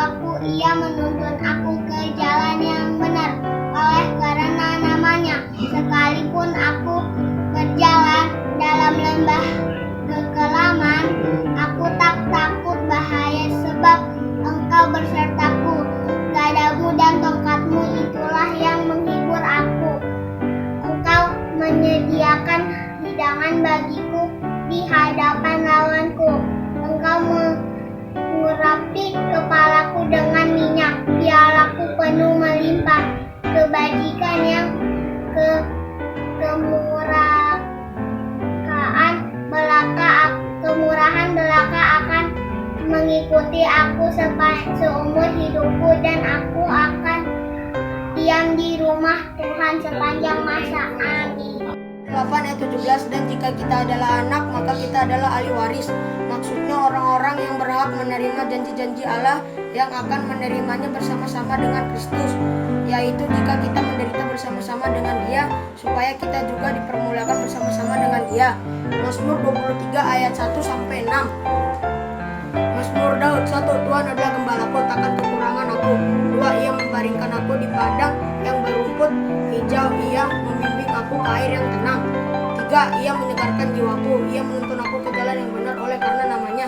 aku, Ia menuntun aku ke jalan yang benar oleh karena namanya. Sekalipun aku berjalan dalam lembah kekelaman, aku tak takut bahaya sebab Engkau bersertaku. Gadamu dan tongkatmu itulah yang menghibur aku. Engkau menyediakan hidangan bagiku di hadapan lawanku. Engkau mengurapi kepalaku dengan minyak, pialaku penuh melimpah. Kebajikan yang kemurahan belaka akan mengikuti aku seumur hidupku, dan aku akan diam di rumah Tuhan sepanjang masa. Amin. 8 ayat 17, dan jika kita adalah anak, maka kita adalah ahli waris. Maksudnya orang-orang yang berhak menerima janji-janji Allah yang akan menerimanya bersama-sama dengan Kristus, yaitu jika kita menderita bersama-sama dengan Dia, supaya kita juga dipermuliakan bersama-sama dengan Dia. Mazmur 23 ayat 1-6. Mazmur Daud 1. Tuhan adalah gembalaku, takkan kekurangan aku. 2. Ia membaringkan aku di padang yang berumput hijau, Ia membimbing aku ke air yang tenang. 3. Ia menyegarkan jiwaku, Ia menuntun aku ke jalan yang benar oleh karena namanya.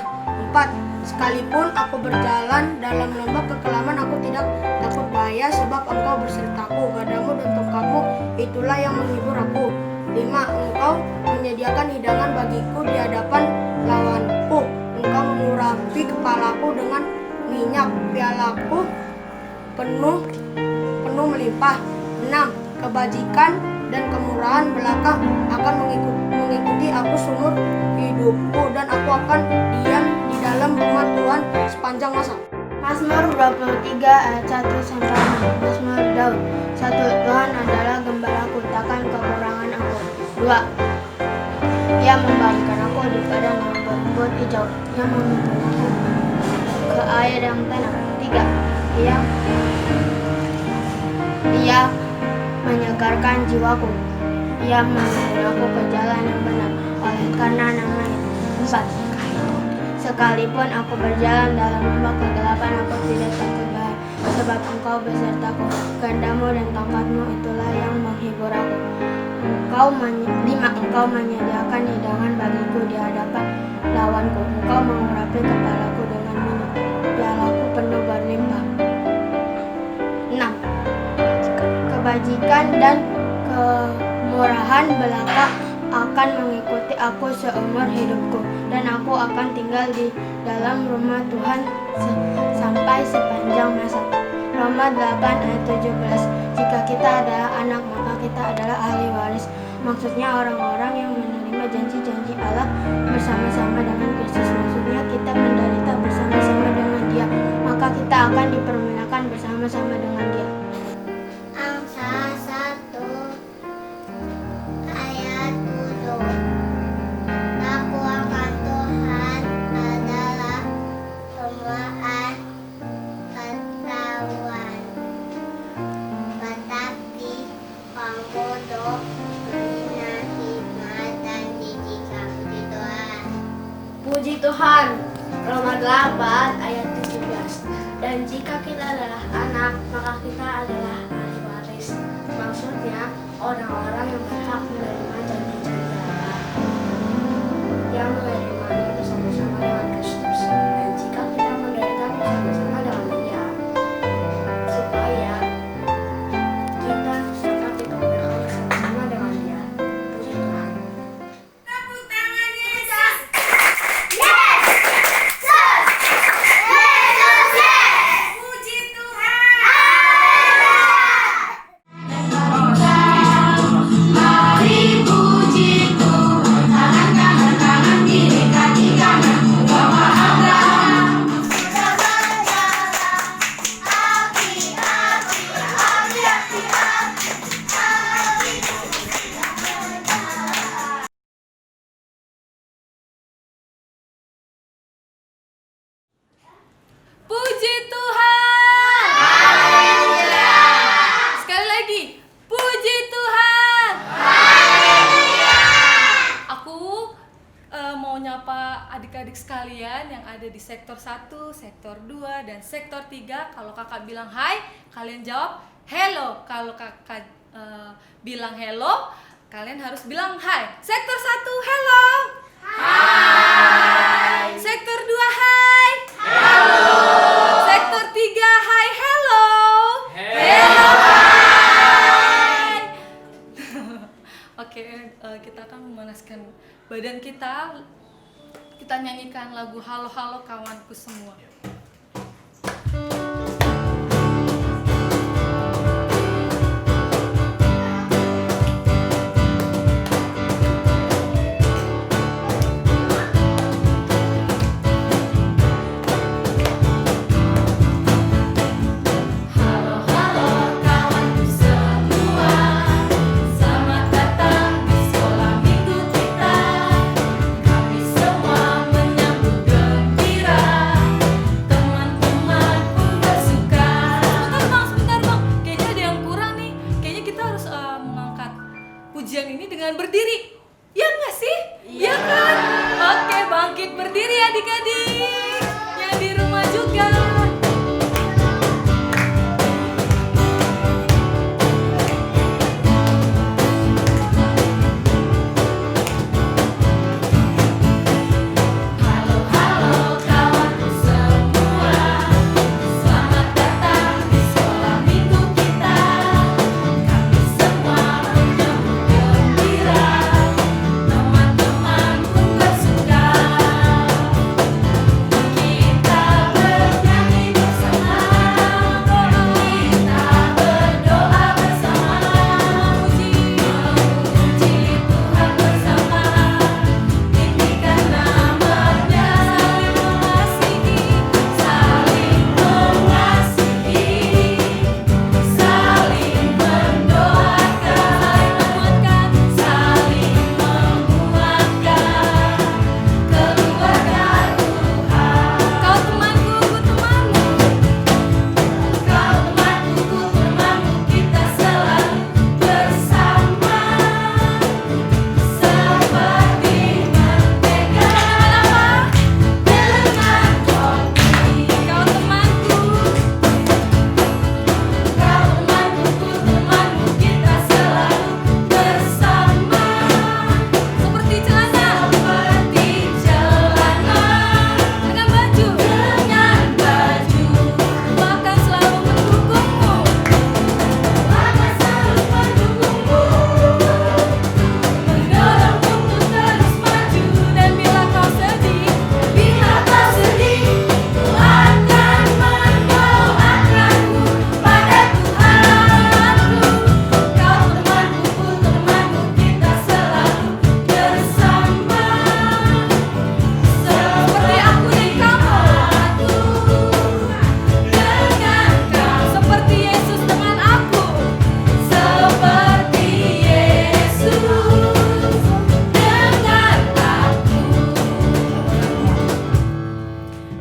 4. Sekalipun aku berjalan dalam lembah kekelaman, aku tidak takut bahaya sebab Engkau bersertaku. Gadamu dan tongkatmu itulah yang menghibur aku. 5. Engkau menyediakan hidangan bagiku di hadapan lawanku. Engkau mengurapi kepalaku dengan minyak, pialaku penuh melimpah. 6. Kebajikan dan kemurahan belaka akan mengikuti aku seumur hidupku, dan aku akan diam di dalam rumah Tuhan sepanjang masa. Mazmur 23 ayat 1-6. Mazmur Daud 1. Tuhan adalah gembalaku, takkan kekurangan aku. 2. Ia membaringkan aku di padang yang berumput hijau, Ia memimpin aku ke air yang tenang. 3. Ia menyegarkan jiwaku, Ia menuntun aku ke jalan yang benar oleh karena namanya. 4. Sekalipun aku berjalan dalam lembah kegelapan, aku tidak takut bahaya sebab Engkau besertaku. Gandamu dan tongkatmu itulah yang menghibur aku. 5. Engkau menyediakan hidangan bagiku di hadapan lawanku. Engkau mengurapi kepalaku dengan minyak, pialaku penuh berlimpah. 6. Kebajikan dan kemurahan belaka akan mengikuti aku seumur hidupku, dan aku akan tinggal di dalam rumah Tuhan sampai sepanjang masa. Roma 8 ayat 17. Jika kita adalah anak, maka kita adalah ahli waris. Maksudnya orang-orang yang menerima janji-janji Allah bersama-sama dengan Kristus. Maksudnya kita menderita bersama-sama dengan Dia, maka kita akan dipermuliakan bersama-sama dengan Dia. Amsal 1 ayat 7. Takwa akan Tuhan adalah kemuliaan ketahuan, tetapi pengbodoh menghina hikmat dan didikan. Puji Tuhan. Puji Tuhan. Roma 8 ayat 17. Dan jika kita adalah anak, maka kita adalah ahli waris. Maksudnya orang-orang yang berhak menerima janji-janji Allah, yang menerimanya bersama-sama dengan Kristus. Dan jika kita menderita bersama-sama dengan Dia, supaya kita dapat dipermuliakan bersama-sama dengan Dia. Puji Tuhan. Tepuk tangan Yesus. Puji Tuhan. Mari mau nyapa adik-adik sekalian yang ada di sektor 1, sektor 2, dan sektor 3. Kalau kakak bilang hai, kalian jawab hello. Kalau kakak bilang hello, kalian harus bilang hai. Sektor 1, hello. Hai. Sektor 2, hai. Hello. Sektor 3, hai, hello. Hello. Hai. Oke, kita akan memanaskan badan kita. Kita nyanyikan lagu Halo Halo Kawanku Semua. Pujian ini dengan berdiri, ya nggak sih? Iya kan? Oke, bangkit berdiri adik-adik yang di rumah juga.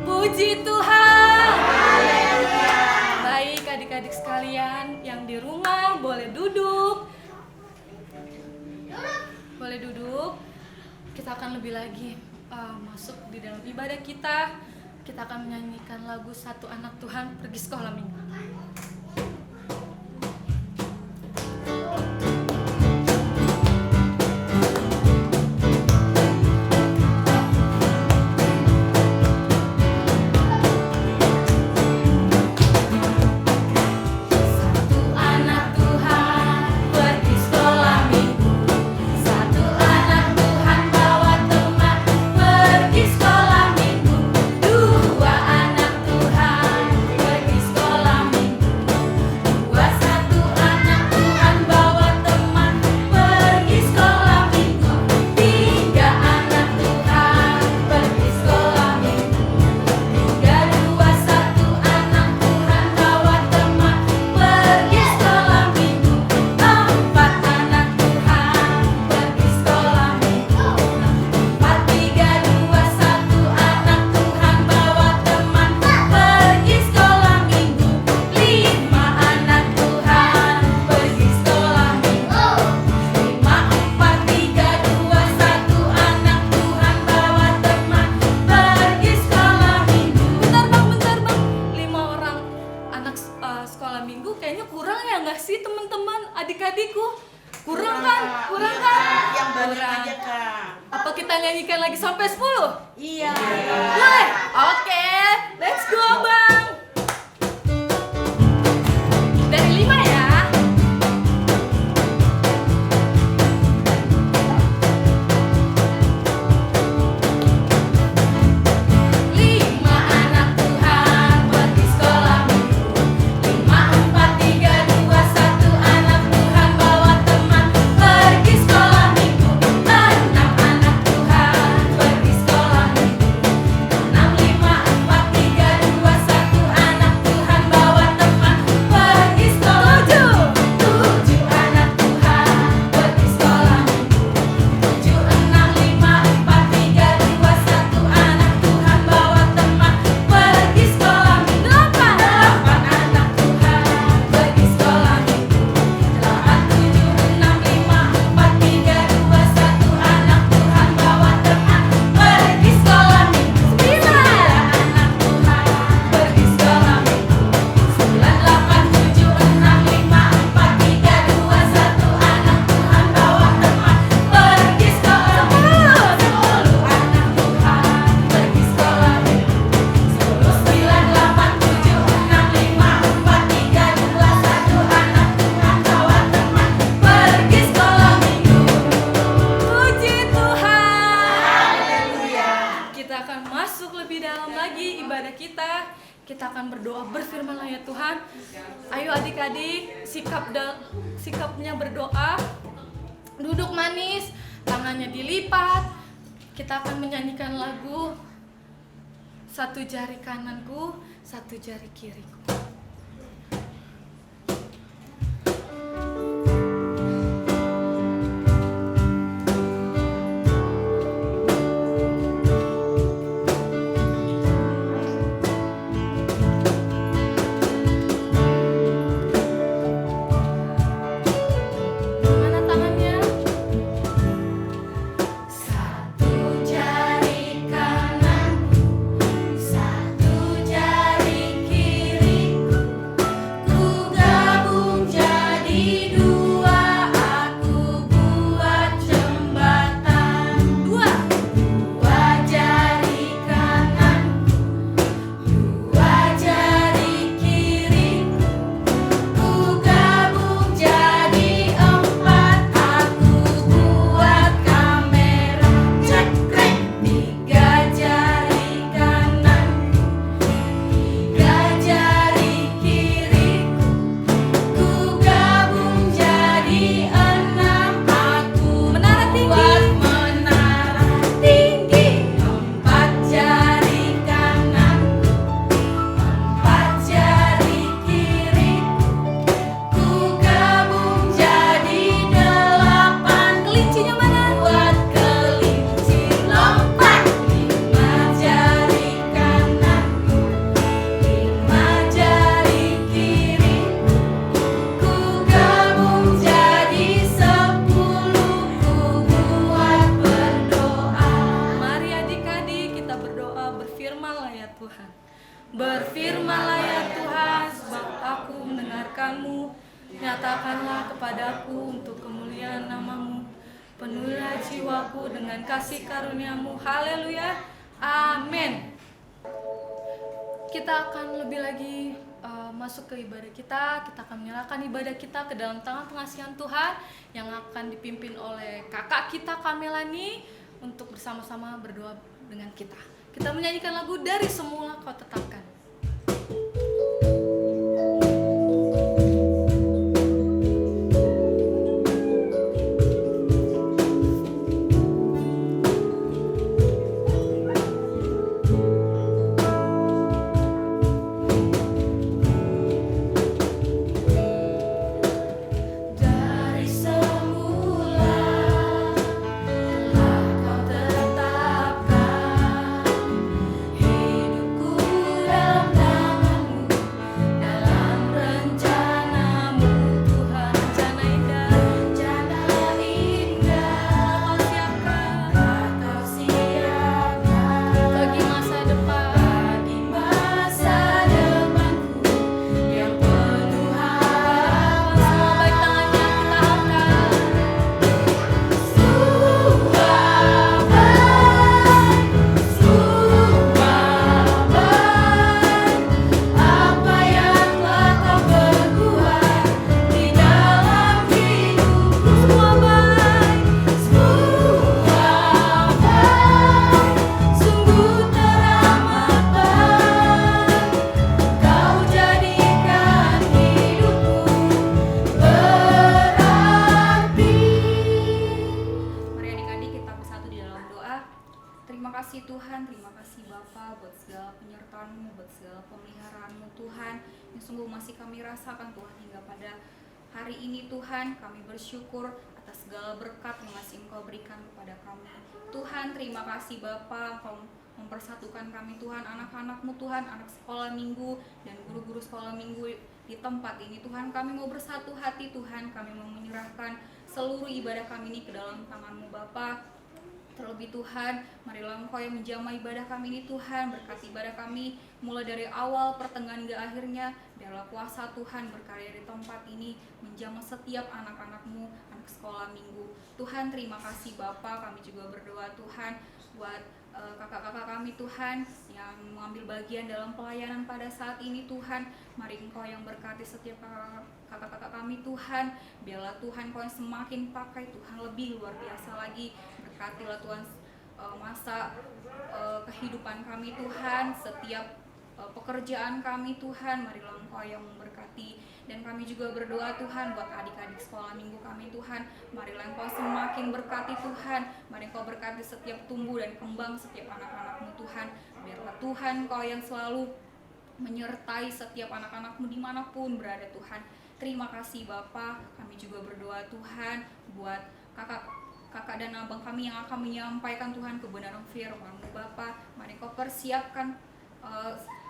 Puji Tuhan. Baik adik-adik sekalian yang di rumah boleh duduk. Boleh duduk. Kita akan lebih lagi masuk di dalam ibadah kita. Kita akan menyanyikan lagu Satu Anak Tuhan Pergi Sekolah Minggu. Sekolah minggu, kita nyanyikan lagi sampai 10? Iya. Boleh? Oke, let's go Bang. Dari 5 ya. Lima anak Tuhan pergi sekolah minggu. 5, 4, 3, 2, 1 anak Tuhan bawa teman pergi sekolah minggu. 6 anak Tuhan pergi sekolah minggu. 6, 5, 4, 3, 2, 1 anak Tuhan bawa teman pergi sekolah minggu. 7 anak Tuhan pergi sekolah minggu. 7, 6, 5, 4, 3, 2, 1 anak Tuhan bawa teman pergi sekolah minggu. 8 anak Tuhan pergi sekolah minggu. 8, 7, 6, 5, 4, 3, 2, 1 anak Tuhan bawa teman pergi sekolah minggu. 9 anak Tuhan pergi sekolah minggu. 9, 8, 7, 6, 5, 4, 3, 2, 1 anak Tuhan bawa teman pergi sekolah minggu. 10 anak Tuhan pergi sekolah minggu. 10, 9, 8, 7, 6, 5, 4, 3, 2, 1 anak Tuhan bawa teman pergi sekolah minggu. Puji Tuhan. Kita akan masuk lebih dalam lagi ibadah kita. Kita akan berdoa, berfirmanlah ya Tuhan. Ayo adik-adik, sikapnya berdoa. Duduk manis, tangannya dilipat. Kita akan menyanyikan lagu Satu Jari Kananku, Satu Jari Kiriku. Mana tangannya? Satu jari kananku, satu jari kiriku, ku gabung jadi dua, aku buat jembatan. Dua jari kananku, dua jari kiriku, ku gabung jadi 4, aku buat kamera cekrek. 3 jari kananku, 3 jari kiriku, ku gabung jadi 6, aku buat menara tinggi. 4 jari kananku, 4 jari kiriku, ku gabung jadi 8. Kelincinya mana? Buat kelinci lompat. 5 jari kananku, 5 jari kiriku, ku gabung jadi 10, ku buat berdoa. Mari adik-adik kita berdoa, berfirmanlah ya Tuhan. Berfirmanlah ya Tuhan, sebab aku mendengarkanmu. Nyatakanlah kepadaku untuk kemuliaan namamu. Penuhilah jiwaku dengan kasih karuniamu. Haleluya. Amin. Kita akan lebih lagi masuk ke ibadah kita. Kita akan menyerahkan ibadah kita ke dalam tangan pengasihan Tuhan yang akan dipimpin oleh kakak kita Kamelani untuk bersama-sama berdoa dengan kita. Kita menyanyikan lagu Dari Semula Kau Tetapkan. Dari semula telah Kau tetapkan hidupku dalam Terima kasih Tuhan, terima kasih Bapa buat segala penyertaan-Mu, buat segala pemeliharaan-Mu Tuhan, yang sungguh masih kami rasakan Tuhan hingga pada hari ini Tuhan. Kami bersyukur atas segala berkat yang masih Engkau berikan kepada kami. Tuhan, terima kasih Bapa, Engkau mempersatukan kami Tuhan, anak-anak-Mu Tuhan, anak sekolah minggu dan guru-guru sekolah minggu di tempat ini Tuhan. Kami mau bersatu hati Tuhan, kami mau menyerahkan seluruh ibadah kami ini ke dalam tangan-Mu Bapa. Terlebih Tuhan, marilah Engkau yang menjamah ibadah kami ini Tuhan, berkati ibadah kami mulai dari awal, pertengahan hingga akhirnya. Biarlah kuasa Tuhan berkarya di tempat ini, menjamah setiap anak-anak-Mu, anak sekolah minggu. Tuhan, terima kasih Bapa. Kami juga berdoa Tuhan buat kakak-kakak kami Tuhan yang mengambil bagian dalam pelayanan pada saat ini Tuhan. Mari Engkau yang berkati setiap kakak-kakak kami Tuhan. Biarlah Tuhan Engkau yang semakin pakai Tuhan lebih luar biasa lagi. Berkatilah Tuhan masa kehidupan kami Tuhan, setiap pekerjaan kami Tuhan. Marilah Engkau yang memberkati. Dan kami juga berdoa Tuhan buat adik-adik sekolah minggu kami Tuhan. Marilah Engkau semakin berkati Tuhan. Mari Engkau berkati setiap tumbuh dan kembang setiap anak-anak-Mu Tuhan. Biarlah Tuhan Engkau yang selalu menyertai setiap anak-anak-Mu dimanapun berada Tuhan. Terima kasih Bapa. Kami juga berdoa Tuhan buat kakak dan abang kami yang akan menyampaikan Tuhan kebenaran firman-Mu Bapa. Mari Engkau persiapkan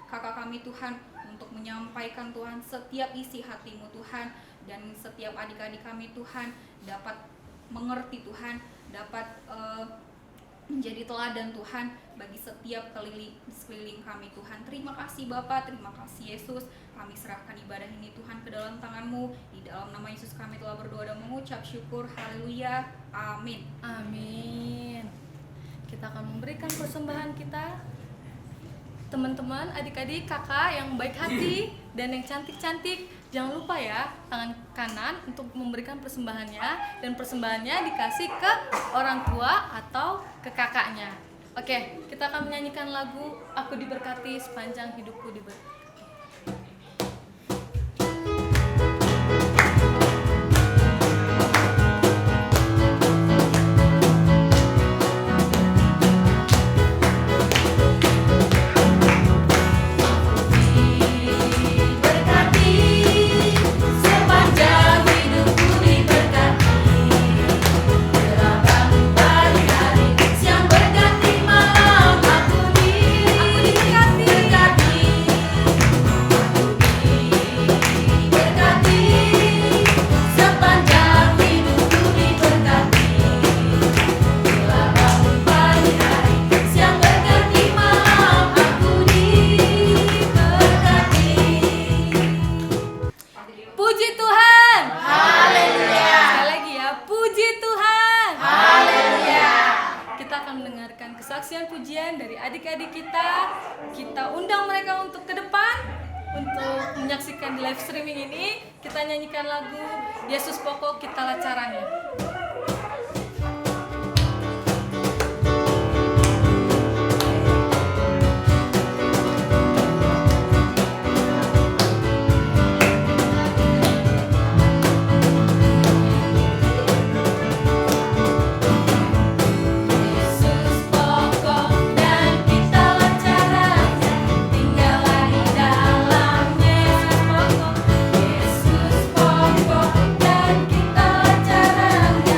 kakak kami Tuhan untuk menyampaikan Tuhan setiap isi hati-Mu Tuhan, dan setiap adik-adik kami Tuhan dapat mengerti Tuhan, dapat menjadi teladan Tuhan bagi setiap sekeliling kami Tuhan. Terima kasih Bapa, terima kasih Yesus. Kami serahkan ibadah ini Tuhan ke dalam tangan-Mu. Di dalam nama Yesus kami telah berdoa dan mengucap syukur. Haleluya. Amin. Amin. Kita akan memberikan persembahan kita. Teman-teman, adik-adik, kakak yang baik hati dan yang cantik-cantik, jangan lupa ya, tangan kanan untuk memberikan persembahannya, dan persembahannya dikasih ke orang tua atau ke kakaknya. Oke, kita akan menyanyikan lagu Aku Diberkati Sepanjang Hidupku Diberkati. Pujian dari adik-adik kita undang mereka untuk ke depan untuk menyaksikan di live streaming ini. Kita nyanyikan lagu Yesus Pokok Kitalah Caranya. Yesus pokok dan kita caranya.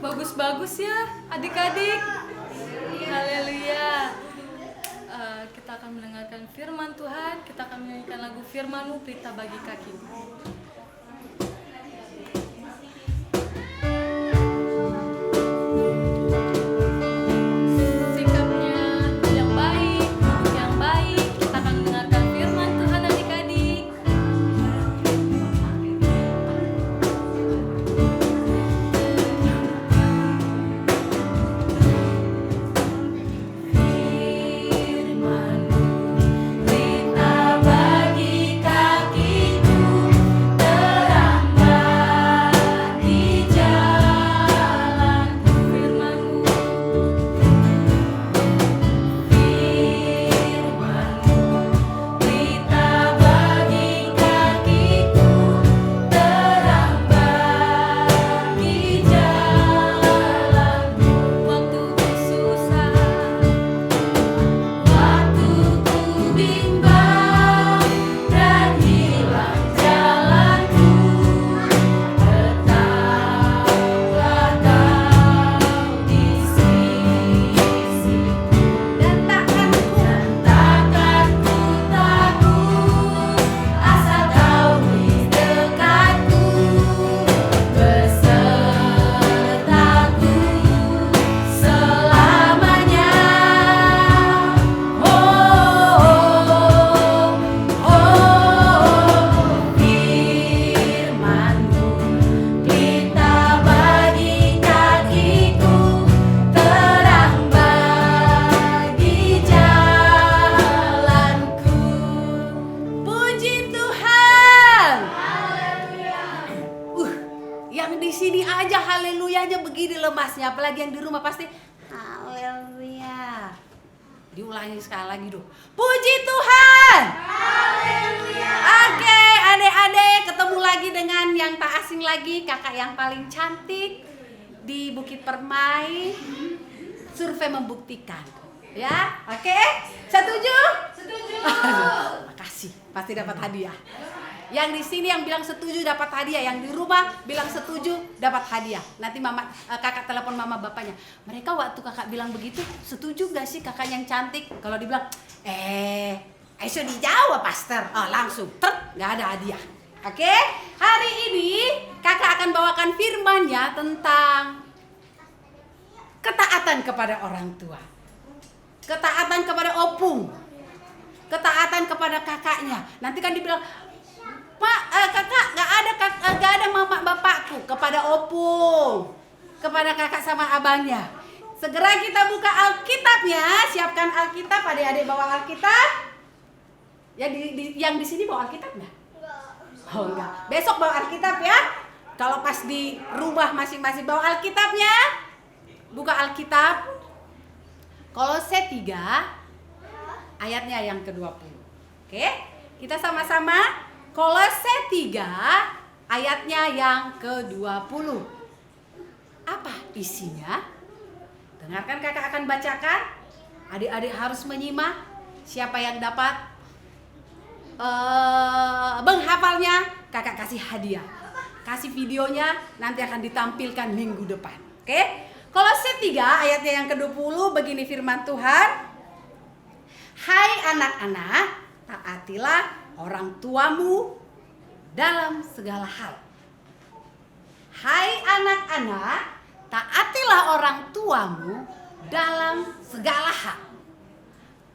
Bagus-bagus ya adik-adik. Haleluya. Kita akan mendengarkan firman Tuhan. Kita akan menyanyikan lagu Firman-Mu Pelita Bagi Kakiku. Sikapnya yang baik, duduk yang baik. Kita akan mendengarkan firman Tuhan adik-adik. Pelita bagi kakiku, terang bagi jalanku. Firman-Mu, pelita bagi kakiku, terang bagi jalanku. Waktu ku susah, waktu ku bimbang dan hilang jalanku, tetaplah Kau di sisiku. Dan takkan ku takut, asal Kau di dekatku, besertaku selamanya. Firman-Mu, pelita bagi kakiku, terang bagi jalanku. Puji Tuhan. Yang di sini aja haleluyanya begini lemasnya, apalagi yang di rumah pasti haleluya. Diulangi sekali lagi dong. Puji Tuhan. Haleluya. Oke, adik-adik, ketemu lagi dengan yang tak asing lagi, kakak yang paling cantik di Bukit Permai. Survei membuktikan. Ya, oke? Setuju? Setuju. Makasih, pasti dapat hadiah. Yang di sini yang bilang setuju dapat hadiah, yang di rumah bilang setuju dapat hadiah. Nanti kakak telepon mama bapaknya. Mereka waktu kakak bilang begitu, setuju gak sih kakak yang cantik? Kalau dibilang, ayo dijawab pastor. Oh, langsung, gak ada hadiah. Oke? Hari ini kakak akan bawakan firman-Nya tentang ketaatan kepada orang tua, ketaatan kepada opung, ketaatan kepada kakaknya. Nanti kan dibilang, Pak, kakak gak ada mama bapakku, kepada opung, kepada kakak sama abangnya. Segera kita buka Alkitabnya, siapkan Alkitab, adik-adik bawa Alkitab. Ya, yang di sini bawa Alkitab nggak? Oh enggak, besok bawa Alkitab ya. Kalau pas di rumah masing-masing bawa Alkitabnya. Buka Alkitab Kolose 3 ayatnya yang ke-20. Oke, kita sama-sama Kolose 3 ayatnya yang ke-20. Apa isinya? Dengarkan, kakak akan bacakan. Adik-adik harus menyimak. Siapa yang dapat menghafalnya, kakak kasih hadiah. Kasih videonya, nanti akan ditampilkan minggu depan. Oke? Kolose 3 ayatnya yang ke-20 begini firman Tuhan. Hai anak-anak, taatilah orang tuamu dalam segala hal. Hai anak-anak, taatilah orang tuamu dalam segala hal.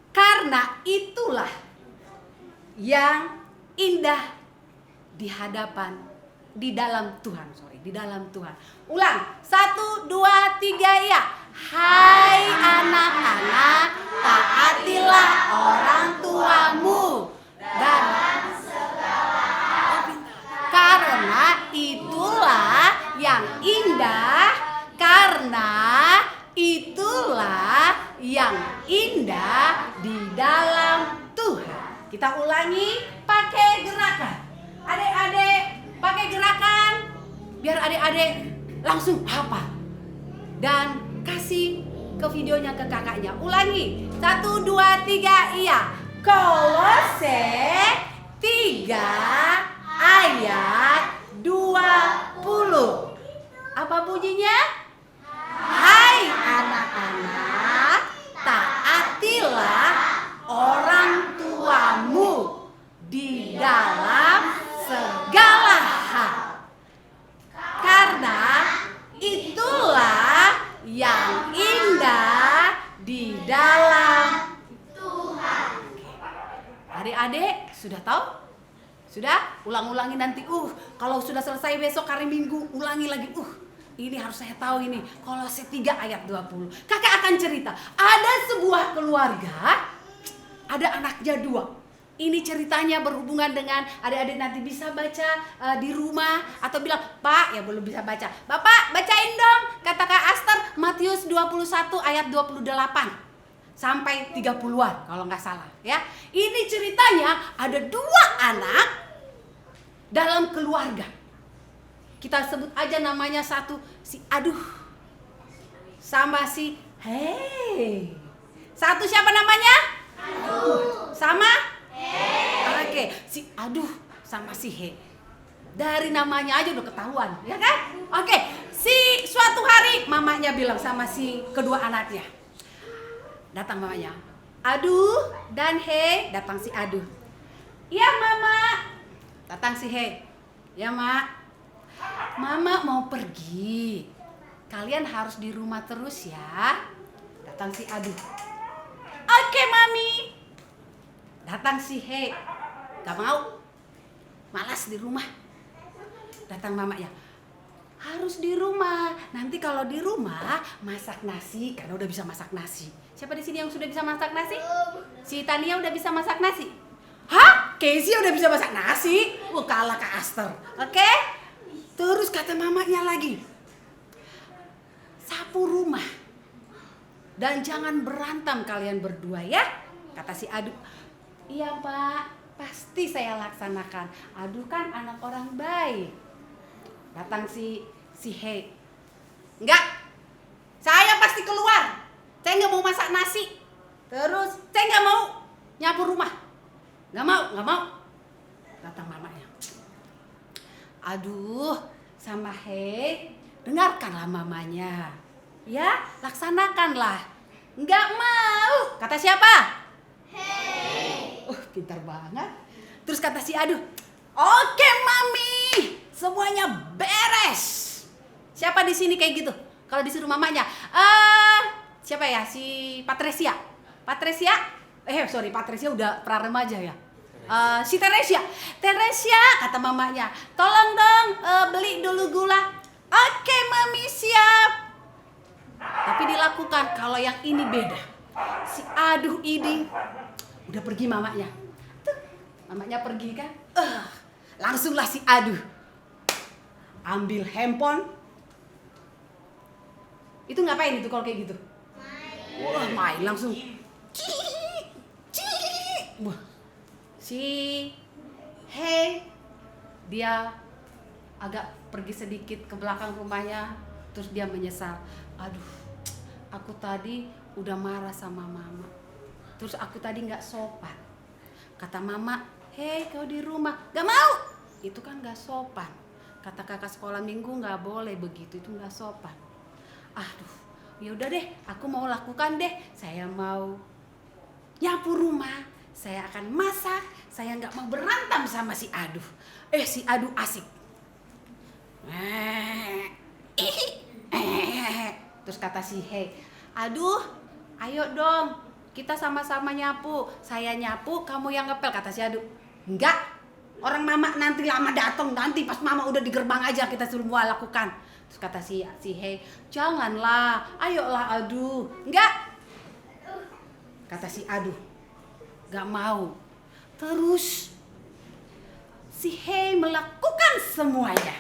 Karena itulah yang indah di dalam Tuhan. Ulang, 1, 2, 3 ya. Hai anak-anak, taatilah orang tuamu dalam segala hal. Karena itulah yang indah. Karena itulah yang indah di dalam Tuhan. Kita ulangi pakai gerakan. Adik-adik pakai gerakan biar adik-adik langsung hafal. Dan kasih ke videonya ke kakaknya. Ulangi. 1, 2, 3 iya. Kolose 3 ayat 20. Apa bunyinya? Hai anak-anak, taatilah orang tuamu di dalam segala hal. Karena itulah yang indah di dalam Tuhan. Adik-adik sudah tahu? Sudah? Ulang-ulangi nanti. Kalau sudah selesai besok hari Minggu, ulangi lagi. Ini harus saya tahu ini. Kolose 3 ayat 20. Kakak akan cerita. Ada sebuah keluarga, ada anaknya 2. Ini ceritanya berhubungan dengan adik-adik nanti bisa baca di rumah atau bilang, Pak, ya belum bisa baca. Bapak, bacain dong kata Kak Aster Matius 21 ayat 28 sampai 30-an kalau nggak salah ya. Ini ceritanya ada 2 anak dalam keluarga. Kita sebut aja namanya satu si Aduh sama si Hei. Satu siapa namanya? Aduh. Sama? Hei. Oke, si Aduh sama si Hei. Dari namanya aja udah ketahuan, ya kan? Oke, si suatu hari mamanya bilang sama si kedua anaknya. Datang mamanya. Aduh dan Hei, datang si Aduh. Iya Mama. Datang si Hei. Ya Mak. Mama mau pergi. Kalian harus di rumah terus ya. Datang si Aduh. Oke Mami. Datang si Hei. Gak mau. Malas di rumah. Datang mamanya. Harus di rumah. Nanti kalau di rumah masak nasi. Karena udah bisa masak nasi. Siapa di sini yang sudah bisa masak nasi? Si Tania udah bisa masak nasi. Hah? Casey udah bisa masak nasi? Kalah Kak Aster. Oke? Terus kata mamanya lagi, sapu rumah. Dan jangan berantem kalian berdua ya. Kata si Aduh. Iya Pak, pasti saya laksanakan. Aduh kan anak orang baik. Datang si Hei. Enggak, saya pasti keluar. Saya nggak mau masak nasi. Terus saya nggak mau nyapu rumah. Nggak mau. Datang mamanya. Aduh, sama Hei, dengarkanlah mamanya. Ya, laksanakanlah. Nggak mau. Kata siapa? Hei. Pintar banget. Terus kata si Aduh. Oke Mami, semuanya beres. Siapa di sini kayak gitu? Kalau disuruh mamanya, siapa ya? Si Patricia. Patricia udah pra remaja ya. Si Teresia, kata mamanya, tolong dong beli dulu gula. Oke Mami, siap. Tapi dilakukan. Kalau yang ini beda. Si Aduh ini udah pergi mamanya. Tuh, mamanya pergi kan? Langsunglah si Aduh ambil handphone. Itu ngapain itu kalau kayak gitu? Main langsung. Wah. Si Hei dia agak pergi sedikit ke belakang rumahnya. Terus dia menyesal. Aduh, aku tadi udah marah sama mama. Terus aku tadi gak sopan. Kata mama, Hei kau di rumah. Gak mau. Itu kan gak sopan. Kata kakak sekolah minggu gak boleh begitu. Itu gak sopan. Aduh, yaudah deh, aku mau lakukan deh. Saya mau nyapu rumah. Saya akan masak. Saya nggak mau berantem sama si Aduh. Si Aduh asik. Terus kata si Hei, Aduh, ayo dong, kita sama-sama nyapu. Saya nyapu, kamu yang ngepel. Kata si Aduh, enggak. Orang mama nanti lama datang. Nanti pas mama udah di gerbang aja kita suruh semua lakukan. Terus kata si Hei, janganlah, ayolah Aduh. Enggak. Kata si Aduh, gak mau. Terus si Hei melakukan semuanya.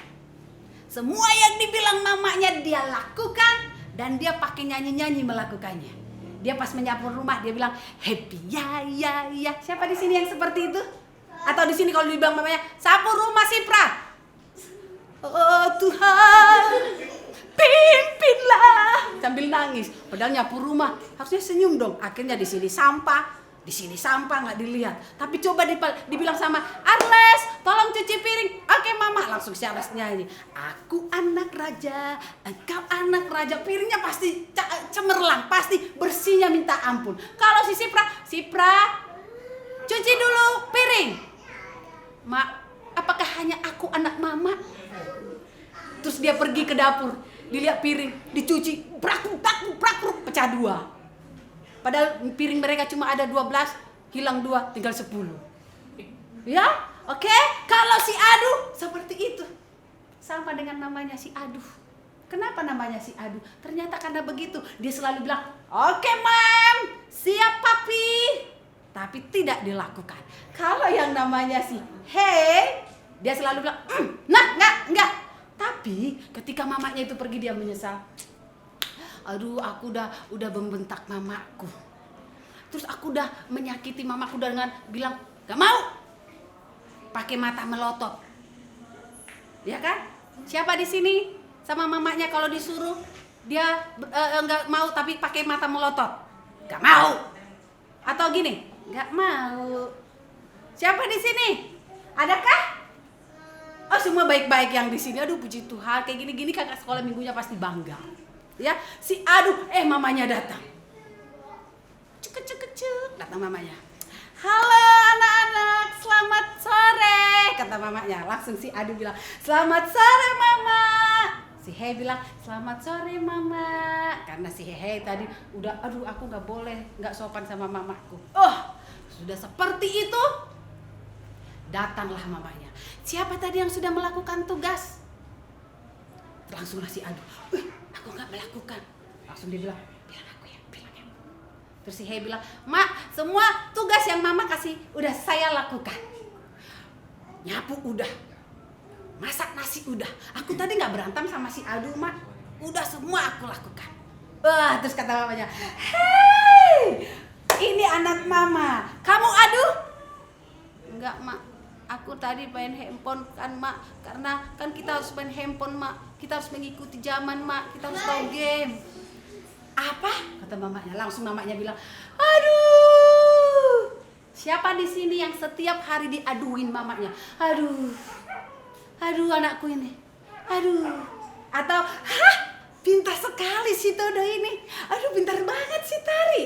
Semua yang dibilang mamanya dia lakukan. Dan dia pakai nyanyi-nyanyi melakukannya. Dia pas menyapu rumah dia bilang happy ya. Siapa di sini yang seperti itu? Atau di sini kalau dibilang mamanya sapu rumah Sipra. Oh Tuhan, pimpinlah, sambil nangis. Padahal nyapu rumah harusnya senyum dong. Akhirnya di sini sampah Di sini sampah nggak dilihat. Tapi coba dibilang sama Arles, tolong cuci piring. Oke mama, langsung si Arles nyanyi. Aku anak raja, engkau anak raja. Piringnya pasti cemerlang, pasti bersihnya minta ampun. Kalau si Sipra, cuci dulu piring. Mak, apakah hanya aku anak mama? Terus dia pergi ke dapur, dilihat piring, dicuci, prakruk, pecah 2. Padahal piring mereka cuma ada 12, hilang 2, tinggal 10. Ya, oke? Kalau si Aduh seperti itu. Sama dengan namanya si Aduh. Kenapa namanya si Aduh? Ternyata karena begitu. Dia selalu bilang, oke mam, siap papi. Tapi tidak dilakukan. Kalau yang namanya si Hey, dia selalu bilang, nah, enggak. Tapi ketika mamanya itu pergi, dia menyesal. Aduh, aku udah membentak mamaku. Terus aku udah menyakiti mamaku dengan bilang gak mau. Pakai mata melotot. Ya kan? Siapa di sini sama mamanya kalau disuruh dia nggak mau tapi pakai mata melotot? Gak mau. Atau gini, gak mau. Siapa di sini? Adakah? Oh, semua baik-baik yang di sini. Aduh, puji Tuhan. Kayak gini-gini kakak sekolah minggunya pasti bangga. Ya, si Aduh, mamanya datang. Cek, datang mamanya. Halo anak-anak, selamat sore, kata mamanya. Langsung si Aduh bilang, selamat sore mama. Si Hey bilang, selamat sore mama. Karena si Hey tadi udah, aduh aku nggak sopan sama mamaku. Oh, sudah seperti itu, datanglah mamanya. Siapa tadi yang sudah melakukan tugas? Langsunglah si Aduh, aku nggak melakukan. Langsung dia bilang, bilang aku ya. Terus si Hey bilang, mak, semua tugas yang mama kasih udah saya lakukan. Nyapu udah, masak nasi udah. Aku tadi nggak berantem sama si Aduh mak, udah semua aku lakukan. Wah, terus kata mamanya, hey, ini anak mama, kamu Aduh? Enggak mak, aku tadi main handphone kan mak, karena kan kita harus main handphone mak, kita harus mengikuti zaman mak, kita harus tahu game. Apa? Kata mamanya. Langsung mamanya bilang, aduh, siapa di sini yang setiap hari diaduin mamanya? Aduh anakku ini, aduh. Atau, hah, pintar sekali si Todo ini, aduh pintar banget si Tari.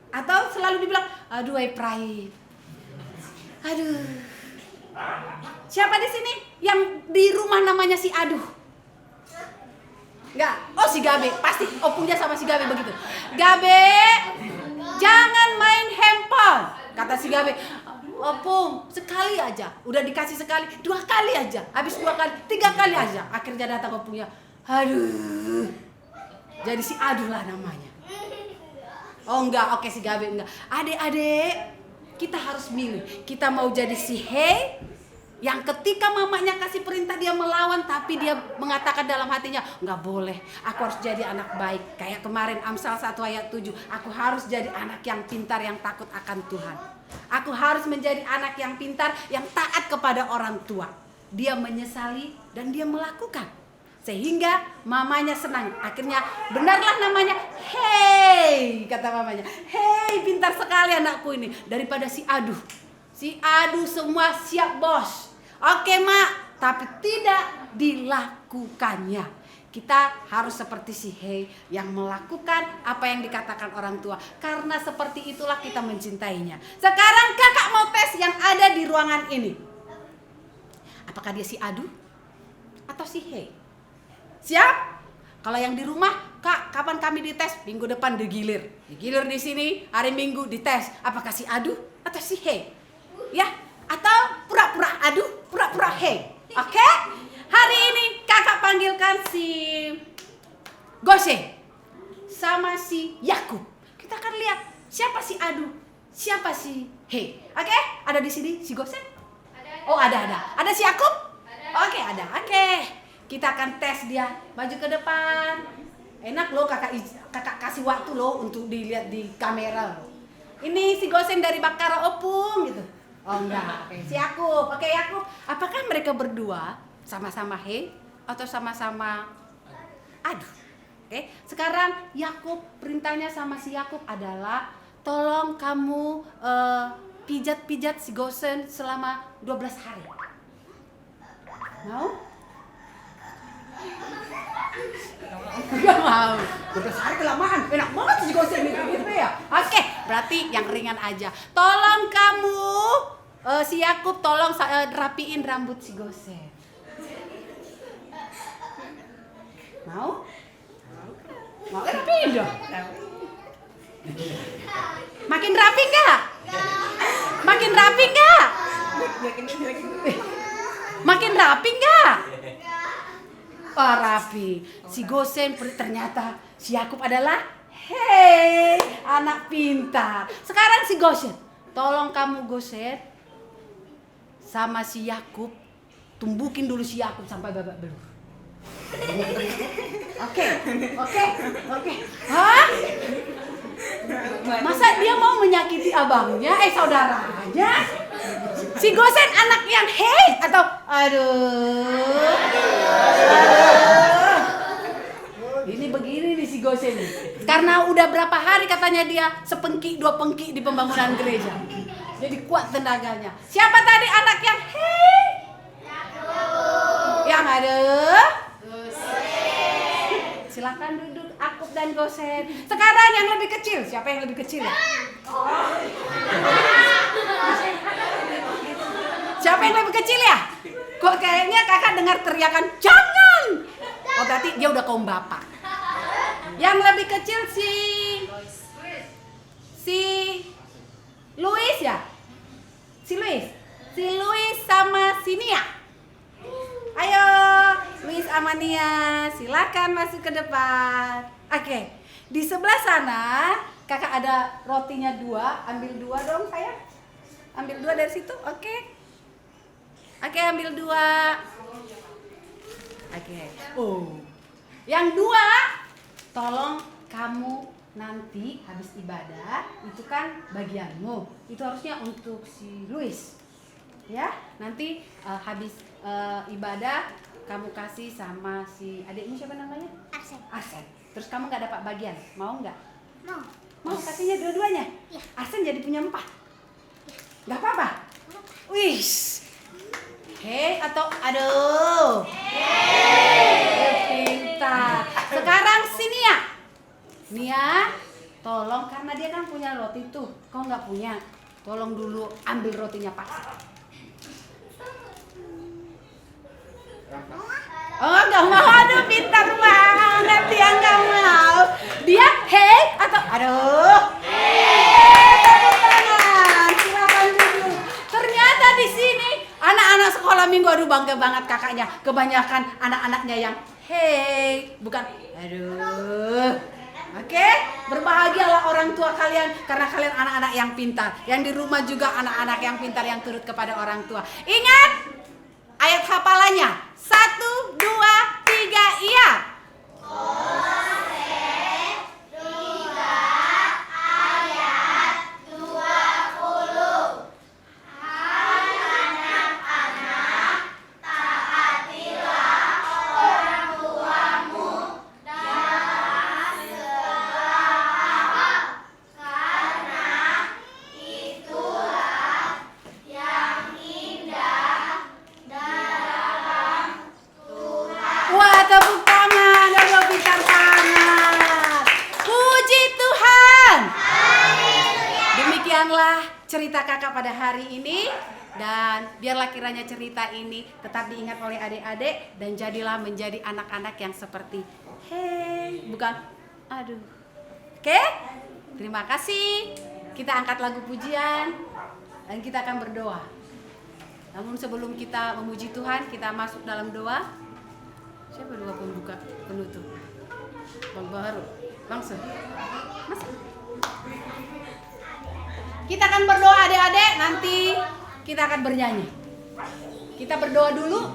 Atau selalu dibilang, aduh Prai, aduh. Siapa di sini yang di rumah namanya si Aduh? Enggak. Oh, si Gabe. Pasti opunya sama si Gabe begitu. Gabe, jangan main handphone, kata si Gabe. Opung, sekali aja. Udah dikasih sekali, 2 kali aja. Habis 2 kali, 3 kali aja. Akhirnya datang opungnya. Aduh. Jadi si Aduh lah namanya. Oh enggak, oke si Gabe enggak. Adik-adik, kita harus milih. Kita mau jadi si Hey, yang ketika mamanya kasih perintah dia melawan, tapi dia mengatakan dalam hatinya, nggak boleh, aku harus jadi anak baik. Kayak kemarin Amsal 1 ayat 7, aku harus jadi anak yang pintar, yang takut akan Tuhan. Aku harus menjadi anak yang pintar, yang taat kepada orang tua. Dia menyesali dan dia melakukan. Sehingga mamanya senang. Akhirnya benarlah namanya Hey, kata mamanya. Hey, pintar sekali anakku ini. Daripada si Aduh. Si Aduh semua siap bos. Oke mak, tapi tidak dilakukannya. Kita harus seperti si Hey yang melakukan apa yang dikatakan orang tua. Karena seperti itulah kita mencintainya. Sekarang kakak mau tes yang ada di ruangan ini. Apakah dia si Aduh atau si Hey? Siap? Kalau yang di rumah, kak, kapan kami dites? Minggu depan digilir. Digilir di sini, hari Minggu dites. Apakah si Aduh atau si Hey? Ya, atau pura-pura Aduh, pura-pura Hey. Oke? Hari ini kakak panggilkan si Gose sama si Yakub. Kita akan lihat siapa si Aduh, siapa si Hey. Oke? Ada di sini si Gose? Oh, ada. Ada si Yakub? Oke, ada. Oke. Kita akan tes dia. Maju ke depan. Enak loh kakak kasih waktu loh untuk dilihat di kamera loh. Ini si Gosen dari Bakara Opung gitu. Oh enggak, oke. Si Yakub, oke Yakub. Apakah mereka berdua sama-sama Hey atau sama-sama Aduh? Oke, sekarang Yakub, perintahnya sama si Yakub adalah tolong kamu pijat-pijat si Gosen selama 12 hari. Mau? Gak mau. 12 hari kelamaan. Enak banget si Gosen itu gitu ya. Oke, berarti yang ringan aja. Tolong kamu si Yakub tolong rapiin rambut si Gosen. Mau? Mau rapiin dong. Makin rapi nggak? Makin rapi nggak? Makin rapi nggak? Oh, rapi. Si Gosen ternyata si Yakub adalah anak pintar. Sekarang si Gosen, tolong kamu Gosen sama si Yakub tumbukin dulu si Yakub sampai babak belur. Oke. Hah? Masa dia mau menyakiti abangnya, saudaranya? Si Gosen anak yang atau aduh. Ini begini nih si Gosen nih. Karena udah berapa hari katanya dia sepengki 2 pengki di pembangunan gereja. Jadi kuat tenaganya. Siapa tadi anak yang Yang ada? Silakan duduk Akub dan Gosen. Sekarang yang lebih kecil. Siapa yang lebih kecil ya? Siapa yang lebih kecil ya? Kok kayaknya kakak dengar teriakan jangan. Oh berarti dia udah kaum bapak. Yang lebih kecil si Louis ya? Si Louis sama si Nia. Ayo, Louis sama Nia, silakan masuk ke depan. Oke, di sebelah sana kakak ada rotinya 2, ambil 2 dong sayang. Ambil 2 dari situ, oke. Oke, ambil 2. Oke. Oh, yang 2, tolong kamu nanti habis ibadah itu kan bagianmu. Itu harusnya untuk si Louis. Ya, nanti habis ibadah kamu kasih sama si adikmu siapa namanya? Arsen. Terus kamu nggak dapat bagian, mau nggak? Mau kasihnya dua-duanya? Ya. Arsen jadi punya 4. Nggak apa-apa? Wih, atau aduh? Pintar. Sekarang si Nia, tolong karena dia kan punya roti tuh, kau nggak punya, tolong dulu ambil rotinya Pak. Oh nggak mau, aduh pintar banget dia nggak mau. Dia atau aduh. Tepuk tangan, silakan duduk. Ternyata di sini anak-anak sekolah minggu, aduh bangga banget kakaknya. Kebanyakan anak-anaknya yang bukan aduh. Oke, berbahagialah orang tua kalian karena kalian anak-anak yang pintar. Yang di rumah juga anak-anak yang pintar yang turut kepada orang tua. Ingat ayat hafalannya. 1, 2, 3, iya. Wah, tepuk tangan, aduh pintar banget. Puji Tuhan. Demikianlah cerita kakak pada hari ini. Dan biarlah kiranya cerita ini tetap diingat oleh adik-adik. Dan jadilah menjadi anak-anak yang seperti bukan aduh. Oke, terima kasih. Kita angkat lagu pujian dan kita akan berdoa. Namun sebelum kita memuji Tuhan, kita masuk dalam doa. Siapa 2 pembuka penutup? Bang Baharu, langsung masuk. Kita akan berdoa adik-adik, nanti kita akan bernyanyi. Kita berdoa dulu.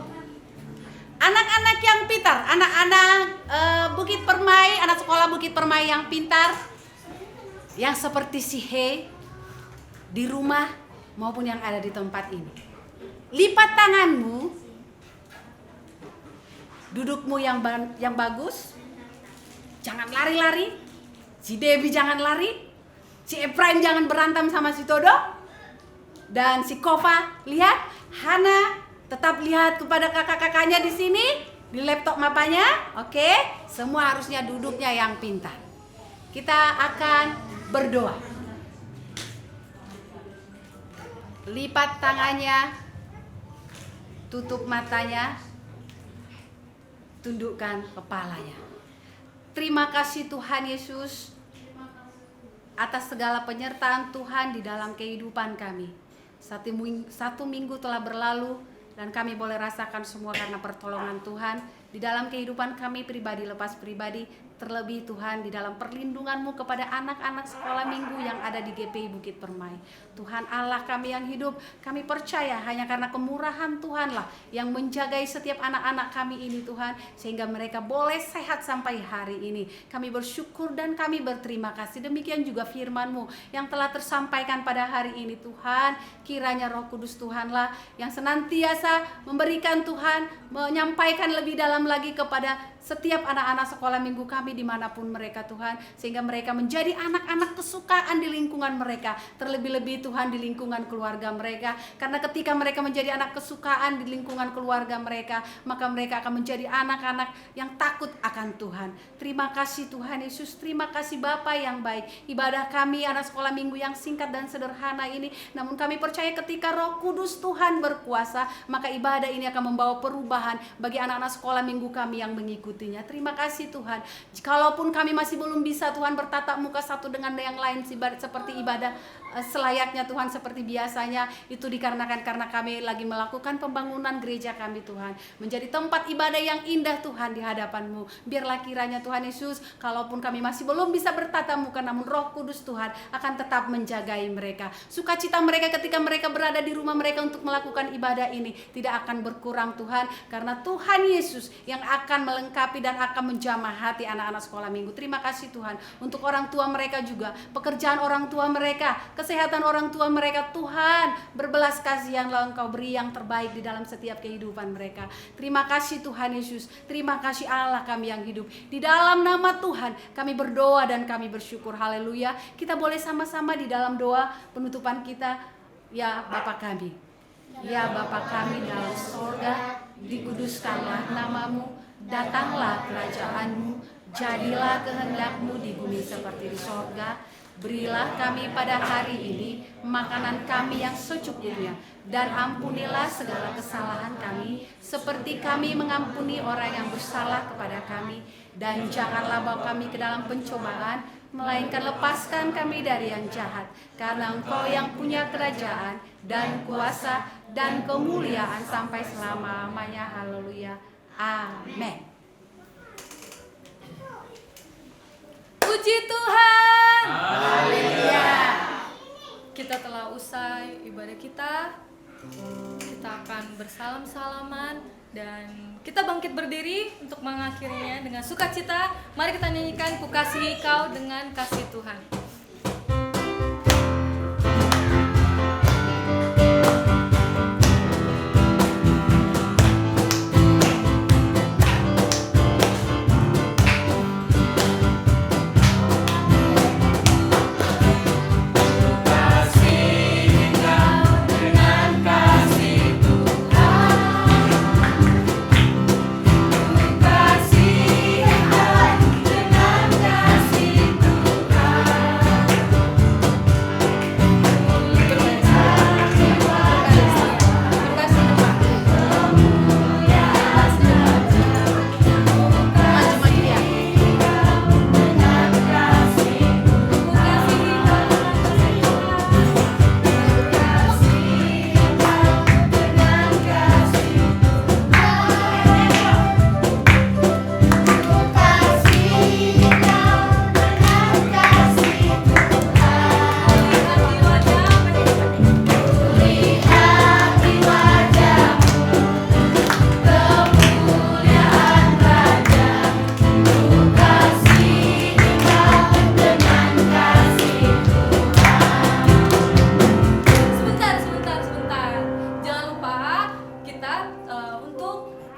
Anak-anak yang pintar, anak-anak Bukit Permai, anak sekolah Bukit Permai yang pintar, yang seperti si di rumah maupun yang ada di tempat ini. Lipat tanganmu, dudukmu yang bagus, jangan lari-lari. Si Debbie jangan lari. Si Efraim jangan berantem sama si Todo. Dan si Kova, lihat. Hana tetap lihat kepada kakak-kakaknya di sini. Di laptop mapanya. Oke, semua harusnya duduknya yang pintar. Kita akan berdoa. Lipat tangannya, tutup matanya, tundukkan kepalanya. Terima kasih Tuhan Yesus atas segala penyertaan Tuhan di dalam kehidupan kami. Satu minggu telah berlalu dan kami boleh rasakan semua karena pertolongan Tuhan di dalam kehidupan kami pribadi lepas pribadi. Terlebih Tuhan di dalam perlindungan-Mu kepada anak-anak sekolah minggu yang ada di GPI Bukit Permai. Tuhan Allah kami yang hidup, kami percaya hanya karena kemurahan Tuhanlah yang menjagai setiap anak-anak kami ini Tuhan, sehingga mereka boleh sehat sampai hari ini. Kami bersyukur dan kami berterima kasih. Demikian juga firman-Mu yang telah tersampaikan pada hari ini Tuhan. Kiranya Roh Kudus Tuhanlah yang senantiasa memberikan Tuhan, menyampaikan lebih dalam lagi kepada setiap anak-anak sekolah minggu kami dimanapun mereka Tuhan, sehingga mereka menjadi anak-anak kesukaan di lingkungan mereka, terlebih-lebih Tuhan di lingkungan keluarga mereka, karena ketika mereka menjadi anak kesukaan di lingkungan keluarga mereka, maka mereka akan menjadi anak-anak yang takut akan Tuhan. Terima kasih Tuhan Yesus, terima kasih Bapa yang baik. Ibadah kami anak sekolah minggu yang singkat dan sederhana ini, namun kami percaya ketika Roh Kudus Tuhan berkuasa, maka ibadah ini akan membawa perubahan bagi anak-anak sekolah minggu kami yang mengikuti. Terima kasih Tuhan. Kalaupun kami masih belum bisa Tuhan bertatap muka satu dengan yang lain seperti ibadah selayaknya Tuhan seperti biasanya, itu dikarenakan karena kami lagi melakukan pembangunan gereja kami Tuhan, menjadi tempat ibadah yang indah Tuhan di hadapan-Mu. Biarlah kiranya Tuhan Yesus, kalaupun kami masih belum bisa bertatap muka, namun Roh Kudus Tuhan akan tetap menjagai mereka. Sukacita mereka ketika mereka berada di rumah mereka untuk melakukan ibadah ini tidak akan berkurang Tuhan, karena Tuhan Yesus yang akan melengkapi dan akan menjamah hati anak-anak sekolah minggu. Terima kasih Tuhan untuk orang tua mereka juga, pekerjaan orang tua mereka, kesehatan orang tua mereka. Tuhan, berbelas kasihanlah Engkau beri yang terbaik di dalam setiap kehidupan mereka. Terima kasih Tuhan Yesus, terima kasih Allah kami yang hidup. Di dalam nama Tuhan kami berdoa dan kami bersyukur. Haleluya. Kita boleh sama-sama di dalam doa penutupan kita. Ya Bapa kami, ya Bapa kami dalam sorga, dikuduskanlah nama-Mu, datanglah kerajaan-Mu, jadilah kehendak-Mu di bumi seperti di sorga. Berilah kami pada hari ini makanan kami yang secukupnya, dan ampunilah segala kesalahan kami seperti kami mengampuni orang yang bersalah kepada kami. Dan janganlah bawa kami ke dalam pencobaan, melainkan lepaskan kami dari yang jahat, karena Engkau yang punya kerajaan dan kuasa dan kemuliaan sampai selama-lamanya. Haleluya. Amin. Puji Tuhan. Haleluya. Kita telah usai ibadah kita. Kita akan bersalam-salaman dan kita bangkit berdiri untuk mengakhirinya dengan sukacita. Mari kita nyanyikan Ku Kasihi Kau dengan kasih Tuhan.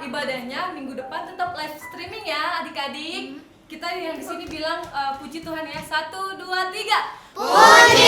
Ibadahnya minggu depan tetap live streaming ya adik-adik. Kita yang di sini bilang puji Tuhan ya. 1, 2, 3. Puji